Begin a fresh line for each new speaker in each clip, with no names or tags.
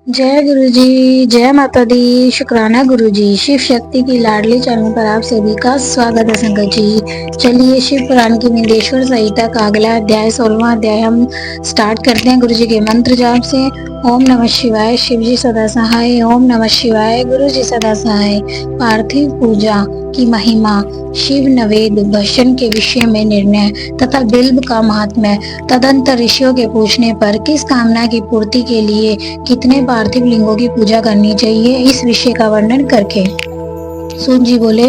जय गुरु जी, जय माता दी, शुक्राना गुरु जी। शिव शक्ति की लाडली चैनल पर आप सभी का स्वागत है संगत जी। चलिए शिव पुराण की विंध्येश्वर संहिता का अगला अध्याय 16वां अध्याय हम स्टार्ट करते हैं गुरु जी के मंत्र जाप से। ओम नमः शिवाय, शिव जी सदा सहाय। ओम नमः शिवाय, गुरु जी सदा सहाय। पार्थिव पूजा की महिमा, शिव नवेद भस्म के विषय में निर्णय तथा बिल्व का महात्म्य। तदंतर ऋषियों के पूछने पर किस कामना की पूर्ति के लिए कितने पार्थिव लिंगों की पूजा करनी चाहिए, इस विषय का वर्णन करके सूत जी बोले,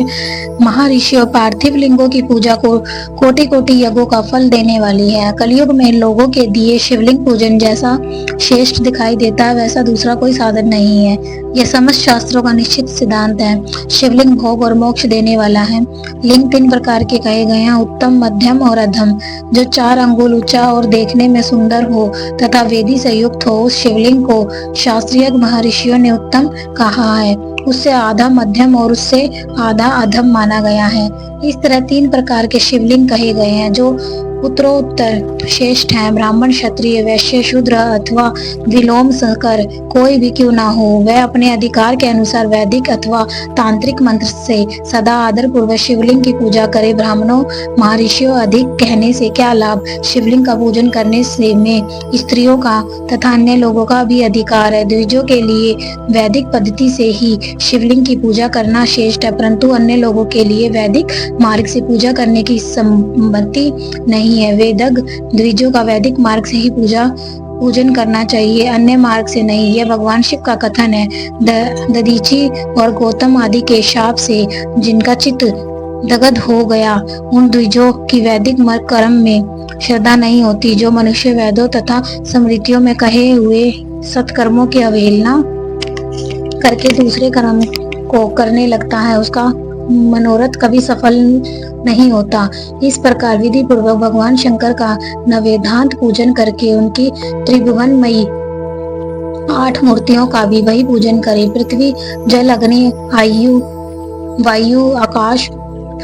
महर्षियों, पार्थिव लिंगों की पूजा को कोटि कोटि यज्ञों का फल देने वाली है। कलयुग में लोगों के दिए शिवलिंग पूजन जैसा श्रेष्ठ दिखाई देता है, वैसा दूसरा कोई साधन नहीं है। यह समस्त शास्त्रों का निश्चित सिद्धांत है। शिवलिंग भोग और मोक्ष देने वाला है। लिंग 3 प्रकार के कहे गए हैं, उत्तम, मध्यम और अधम। जो 4 अंगुल ऊंचा और देखने में सुंदर हो तथा वेदी से युक्त हो, उस शिवलिंग को शास्त्रीय महर्षियों ने उत्तम कहा है। उससे आधा मध्यम और उससे आधा अधम माना गया है। इस तरह 3 प्रकार के शिवलिंग कहे गए हैं जो उत्तरोत्तर श्रेष्ठ हैं। ब्राह्मण, क्षत्रिय, वैश्य, शूद्र अथवा विलोम सहकर कोई भी क्यों ना हो, वह अपने अधिकार के अनुसार वैदिक अथवा तांत्रिक मंत्र से सदा आदर पूर्वक शिवलिंग की पूजा करे। ब्राह्मणों, महर्षियों अधिक कहने से क्या लाभ? शिवलिंग का पूजन करने से में स्त्रियों का तथा अन्य लोगों का भी अधिकार है। द्विजों के लिए वैदिक पद्धति से ही शिवलिंग की पूजा करना श्रेष्ठ है, परंतु अन्य लोगों के लिए वैदिक मार्ग से पूजा करने की सम्मति नहीं है। वेदज्ञ द्विजों का वैदिक मार्ग से ही पूजन करना चाहिए, अन्य मार्ग से नहीं। यह भगवान शिव का कथन है। दधीची और गौतम आदि के शाप से जिनका चित्त दगध हो गया, उन द्विजों की वैदिक कर्म में श्रद्धा नहीं होती। जो मनुष्य वेदों तथा स्मृतियों में कहे हुए सत्कर्मों की अवहेलना करके दूसरे कर्म को करने लगता है, उसका मनोरथ कभी सफल नहीं होता। इस प्रकार विधि पूर्वक भगवान शंकर का नवेदांत पूजन करके उनकी त्रिभुवनमयी 8 मूर्तियों का भी वही पूजन करे। पृथ्वी, जल, अग्नि, वायु, आकाश,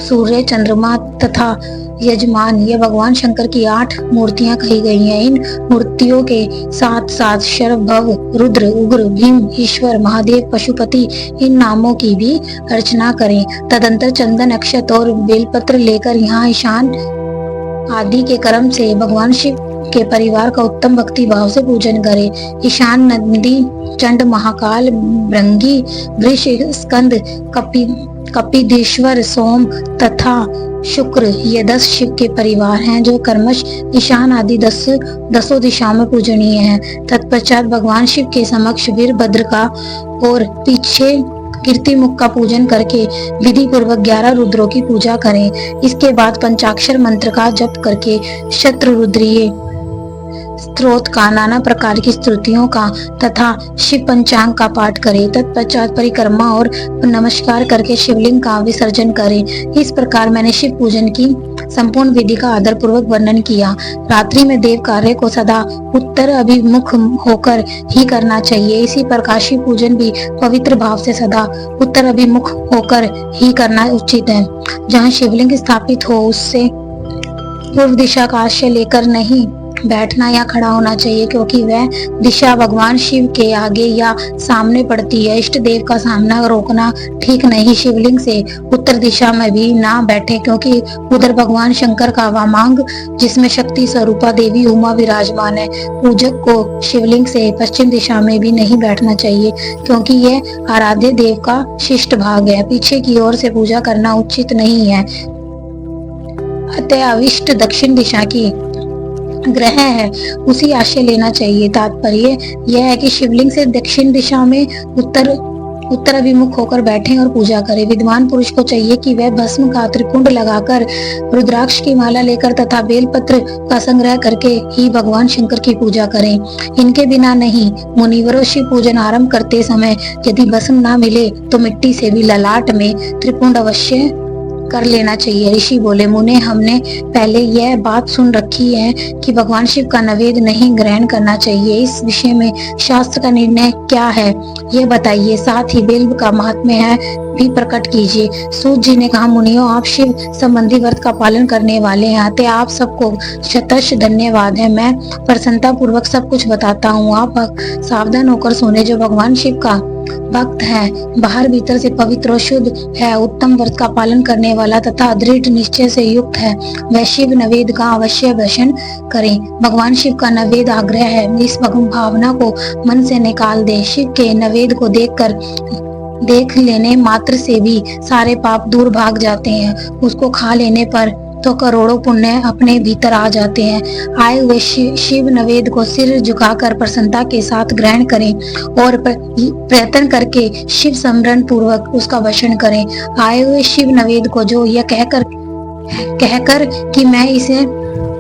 सूर्य, चंद्रमा तथा यजमान, ये भगवान शंकर की 8 मूर्तियां कही गई हैं। इन मूर्तियों के साथ साथ शर्व, भव, रुद्र, उग्र, भीम, ईश्वर, महादेव, पशुपति, इन नामों की भी अर्चना करें। तदंतर चंदन, अक्षत और बेलपत्र लेकर यहाँ ईशान आदि के कर्म से भगवान शिव के परिवार का उत्तम भक्ति भाव से पूजन करें। ईशान नंदी, चंड, महाकाल, भृंगी, वृष, स्कंद, कपिदेश्वर, सोम तथा शुक्र, ये 10 शिव के परिवार हैं जो कर्मश ईशान आदि 10 दिशाओं में पूजनीय हैं। तत्पश्चात भगवान शिव के समक्ष वीरभद्र का और पीछे कीर्तिमुख का पूजन करके विधि पूर्वक 11 रुद्रों की पूजा करें। इसके बाद पंचाक्षर मंत्र का जप करके शत्रुरुद्रीय स्तोत्र का, नाना प्रकार की स्तुतियों का तथा शिव पंचांग का पाठ करें। तत्पश्चात परिक्रमा और नमस्कार करके शिवलिंग का विसर्जन करें। इस प्रकार मैंने शिव पूजन की संपूर्ण विधि का आदर पूर्वक वर्णन किया। रात्रि में देव कार्य को सदा उत्तर अभिमुख होकर ही करना चाहिए। इसी प्रकार शिव पूजन भी पवित्र भाव से सदा उत्तर अभिमुख होकर ही करना उचित है। जहाँ शिवलिंग स्थापित हो उससे पूर्व दिशा का आश्रय लेकर नहीं बैठना या खड़ा होना चाहिए, क्योंकि वह दिशा भगवान शिव के आगे या सामने पड़ती है। इष्ट देव का सामना रोकना ठीक नहीं। शिवलिंग से उत्तर दिशा में भी ना बैठे, क्योंकि उधर भगवान शंकर का वामांग, जिसमें शक्ति स्वरूपा देवी उमा विराजमान है। पूजक को शिवलिंग से पश्चिम दिशा में भी नहीं बैठना चाहिए, क्योंकि यह आराध्य देव का शिष्ट भाग है। पीछे की ओर से पूजा करना उचित नहीं है। अतः अविष्ट दक्षिण दिशा की ग्रह है, उसी आश्रय लेना चाहिए। तात्पर्य यह है कि शिवलिंग से दक्षिण दिशा में उत्तर अभिमुख होकर बैठें और पूजा करें। विद्वान पुरुष को चाहिए कि वह भस्म का त्रिपुंड लगाकर, रुद्राक्ष की माला लेकर तथा बेलपत्र का संग्रह करके ही भगवान शंकर की पूजा करें। इनके बिना नहीं। मुनिवरों, शिव पूजन आरंभ करते समय यदि भस्म ना मिले तो मिट्टी से भी ललाट में त्रिपुंड अवश्य कर लेना चाहिए। ऋषि बोले, मुने, हमने पहले यह बात सुन रखी है कि भगवान शिव का नैवेद्य नहीं ग्रहण करना चाहिए। इस विषय में शास्त्र का निर्णय क्या है, यह बताइए। साथ ही बिल्व का महात्म्य है भी प्रकट कीजिए। सूत जी ने कहा, मुनियों, आप शिव संबंधी व्रत का पालन करने वाले हैं, अतः आप सबको शतश धन्यवाद है। मैं प्रसन्नता पूर्वक सब कुछ बताता हूँ, आप सावधान होकर सुने। जो भगवान शिव का भक्त है, बाहर भीतर से पवित्र और शुद्ध है, उत्तम व्रत का पालन करने वाला तथा दृढ़ निश्चय से युक्त है, वह शिव नवेद का अवश्य दर्शन करें। भगवान शिव का नवेद आग्रह है, इस भावना को मन से निकाल दे। शिव के नवेद को देख लेने मात्र से भी सारे पाप दूर भाग जाते हैं। उसको खा लेने पर तो करोड़ों पुण्य अपने भीतर आ जाते हैं। आए हुए शिव नवेद को सिर झुकाकर प्रसन्नता के साथ ग्रहण करें और प्रयत्न करके शिव स्मरण पूर्वक उसका वशन करें। आए हुए शिव नवेद को जो यह कहकर कि मैं इसे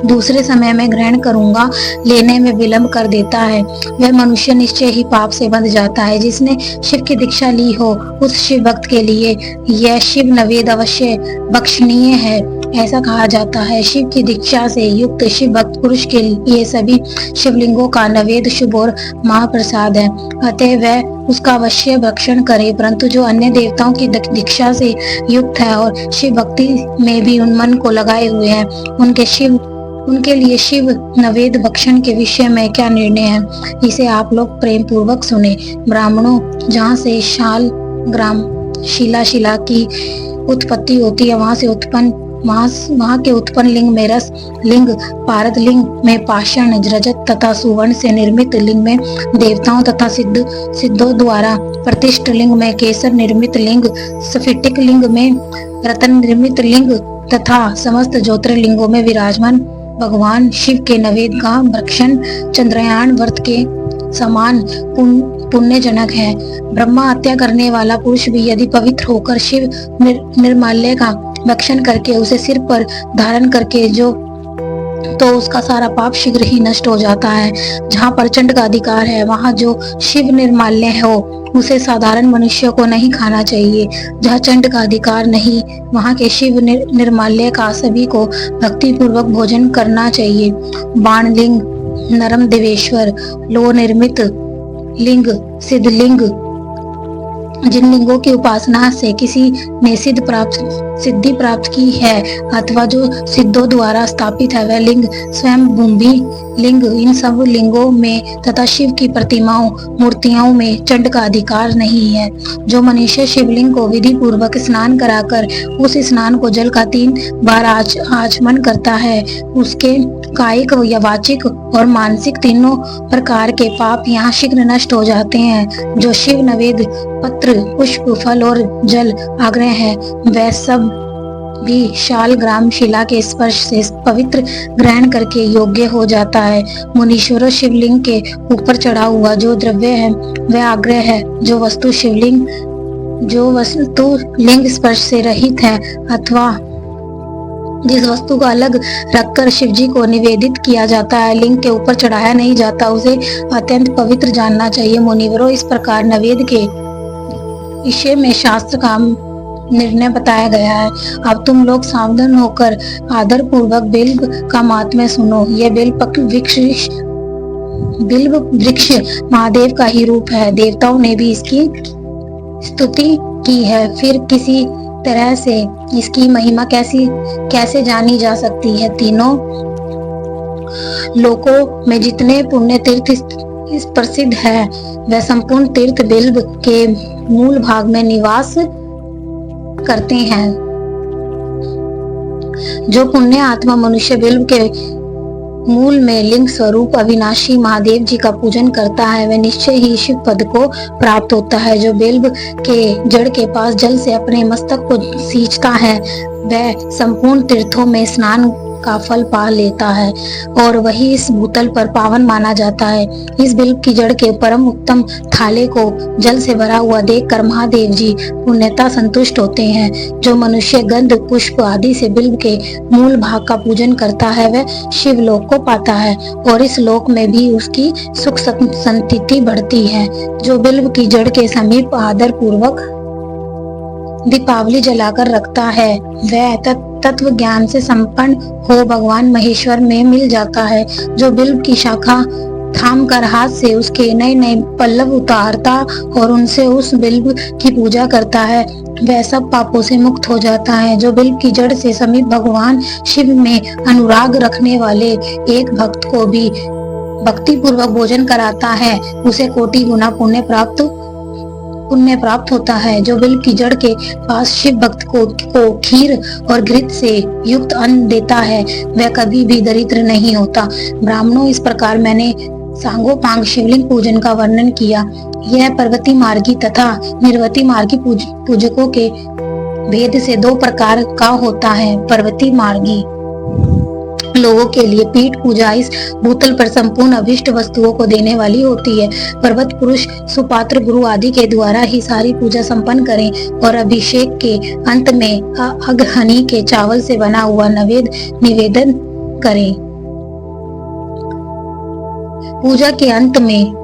दूसरे समय में ग्रहण करूंगा, लेने में विलंब कर देता है, वह मनुष्य निश्चय ही पाप से बंध जाता है। जिसने शिव की दीक्षा ली हो, उस शिव भक्त के लिए यह शिव नवेद अवश्य बख्शनीय है, ऐसा कहा जाता है। शिव की दीक्षा से युक्त शिव भक्त पुरुष के लिए सभी शिवलिंगों का नवेद शुभ और महाप्रसाद है, अतः वह उसका अवश्य भक्षण करे। परंतु जो अन्य देवताओं की दीक्षा से युक्त है और शिव भक्ति में भी उन मन को लगाए हुए हैं, उनके लिए शिव नवेद भक्षण के विषय में क्या निर्णय है, इसे आप लोग प्रेम पूर्वक सुने। ब्राह्मणों, जहाँ से शाल ग्राम शिला की उत्पत्ति होती है, वहाँ के उत्पन्न लिंग में रस लिंग, पारद लिंग में पाषाण, रजत तथा सुवर्ण से निर्मित लिंग में देवताओं तथा सिद्धों द्वारा प्रतिष्ठित लिंग में केसर निर्मित लिंग, स्फटिक लिंग में रत्न निर्मित लिंग तथा समस्त ज्योतिर्लिंगों में विराजमान भगवान शिव के नवेद का भक्षण चंद्रयान व्रत के समान पुण्यजनक है। ब्रह्मा हत्या करने वाला पुरुष भी यदि पवित्र होकर शिव निर्माल्य का भक्षण करके उसे सिर पर धारण करके तो उसका सारा पाप शीघ्र ही नष्ट हो जाता है। जहाँ पर चंड का अधिकार है, वहाँ जो शिव निर्माल्य हो उसे साधारण मनुष्य को नहीं खाना चाहिए। जहाँ चंड का अधिकार नहीं, वहाँ के शिव निर्माल्य का सभी को भक्ति पूर्वक भोजन करना चाहिए। बाण लिंग, नरम देवेश्वर, लोह निर्मित लिंग, सिद्ध लिंग, जिन लिंगों की उपासना से किसी ने सिद्धि प्राप्त की है अथवा जो सिद्धों द्वारा स्थापित है, वह लिंग स्वयं भूमि लिंग। इन सब लिंगों में तथा शिव की प्रतिमाओं मूर्तियों में चंड का अधिकार नहीं है। जो मनुष्य शिवलिंग को विधि पूर्वक स्नान कराकर उस स्नान को जल का 3 बार आचमन करता है, उसके कायिक या वाचिक और मानसिक तीनों प्रकार के पाप यहाँ शीघ्र नष्ट हो जाते हैं। जो शिव नवेद पत्र, पुष्प, फल और जल आग्रह है, वह सब भी शाल ग्राम शिला के स्पर्श से पवित्र ग्रहण करके योग्य हो जाता है। मुनीश्वरों, शिवलिंग के ऊपर चढ़ा हुआ जो द्रव्य है वह आग्रह है। जो वस्तु लिंग स्पर्श से रहित है अथवा जिस वस्तु को अलग रखकर शिवजी को निवेदित किया जाता है, लिंग के ऊपर चढ़ाया नहीं जाता, उसे अत्यंत पवित्र जानना चाहिए। मुनिवरों, इस प्रकार नवेद के विषय में शास्त्र का निर्णय बताया गया है। अब तुम लोग सावधान होकर आदर पूर्वक बिल्व का महात्म्य सुनो। यह बिल्व वृक्ष महादेव का ही रूप है। देवताओं ने भी इसकी स्तुति की है। फिर किसी तरह से इसकी महिमा कैसे जानी जा सकती है। तीनों लोकों में जितने पुण्य तीर्थ प्रसिद्ध है, वह संपूर्ण तीर्थ बिल्व के मूल भाग में निवास करते हैं। जो पुण्य आत्मा मनुष्य बिल्व के मूल में लिंग स्वरूप अविनाशी महादेव जी का पूजन करता है, वह निश्चय ही शिव पद को प्राप्त होता है। जो बिल्व के जड़ के पास जल से अपने मस्तक को सींचता है, वह संपूर्ण तीर्थों में स्नान का फल पा लेता है और वही इस भूतल पर पावन माना जाता है। इस बिल्व की जड़ के परम उत्तम थाले को जल से भरा हुआ देखकर महादेव जी पुण्यता संतुष्ट होते हैं। जो मनुष्य गंध, पुष्प आदि से बिल्व के मूल भाग का पूजन करता है, वह शिवलोक को पाता है और इस लोक में भी उसकी सुख संतति बढ़ती है। जो बिल्व की जड़ के समीप आदर पूर्वक दीपावली जलाकर रखता है वह तत्व ज्ञान से संपन्न हो भगवान महेश्वर में मिल जाता है। जो बिल्व की शाखा थाम कर हाथ से उसके नए नए पल्लव उतारता और उनसे उस बिल्व की पूजा करता है वह सब पापों से मुक्त हो जाता है। जो बिल्व की जड़ से समीप भगवान शिव में अनुराग रखने वाले एक भक्त को भी भक्ति पूर्वक भोजन कराता है उसे कोटि गुना पुण्य प्राप्त होता है। जो बिल्व की जड़ के पास शिव भक्त को खीर और घृत से युक्त अन्न देता है वह कभी भी दरिद्र नहीं होता। ब्राह्मणों, इस प्रकार मैंने सांगोपांग शिवलिंग पूजन का वर्णन किया। यह पर्वती मार्गी तथा निर्वती मार्गी पूजकों के भेद से दो प्रकार का होता है। पर्वती मार्गी लोगों के लिए पीठ पूजा इस भूतल पर संपूर्ण अभिष्ट वस्तुओं को देने वाली होती है। पर्वत पुरुष सुपात्र गुरु आदि के द्वारा ही सारी पूजा संपन्न करें और अभिषेक के अंत में अग्रहणी के चावल से बना हुआ नैवेद्य निवेदन करें। पूजा के अंत में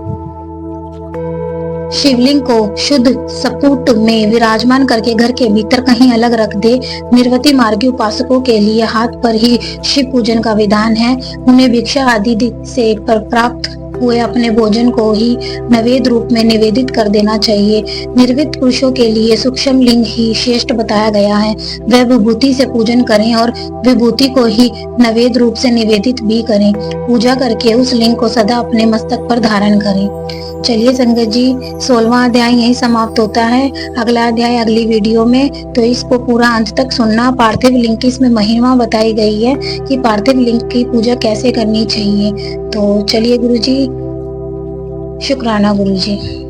शिवलिंग को शुद्ध सपुट में विराजमान करके घर के भीतर कहीं अलग रख दे। निर्वती मार्गी उपासकों के लिए हाथ पर ही शिव पूजन का विधान है। उन्हें भिक्षा आदि से प्राप्त हुए अपने भोजन को ही नैवेद्य रूप में निवेदित कर देना चाहिए। निर्वित पुरुषों के लिए सूक्ष्म लिंग ही श्रेष्ठ बताया गया है। वह विभूति से पूजन करें और विभूति को ही नैवेद्य रूप से निवेदित भी करें। पूजा करके उस लिंग को सदा अपने मस्तक पर धारण करें। चलिए संगत जी, 16वां अध्याय यही समाप्त होता है। अगला अध्याय अगली वीडियो में, तो इसको पूरा अंत तक सुनना। पार्थिव लिंग की इसमें महिमा बताई गई है कि पार्थिव लिंग की पूजा कैसे करनी चाहिए। तो चलिए गुरुजी, शुक्राना गुरुजी।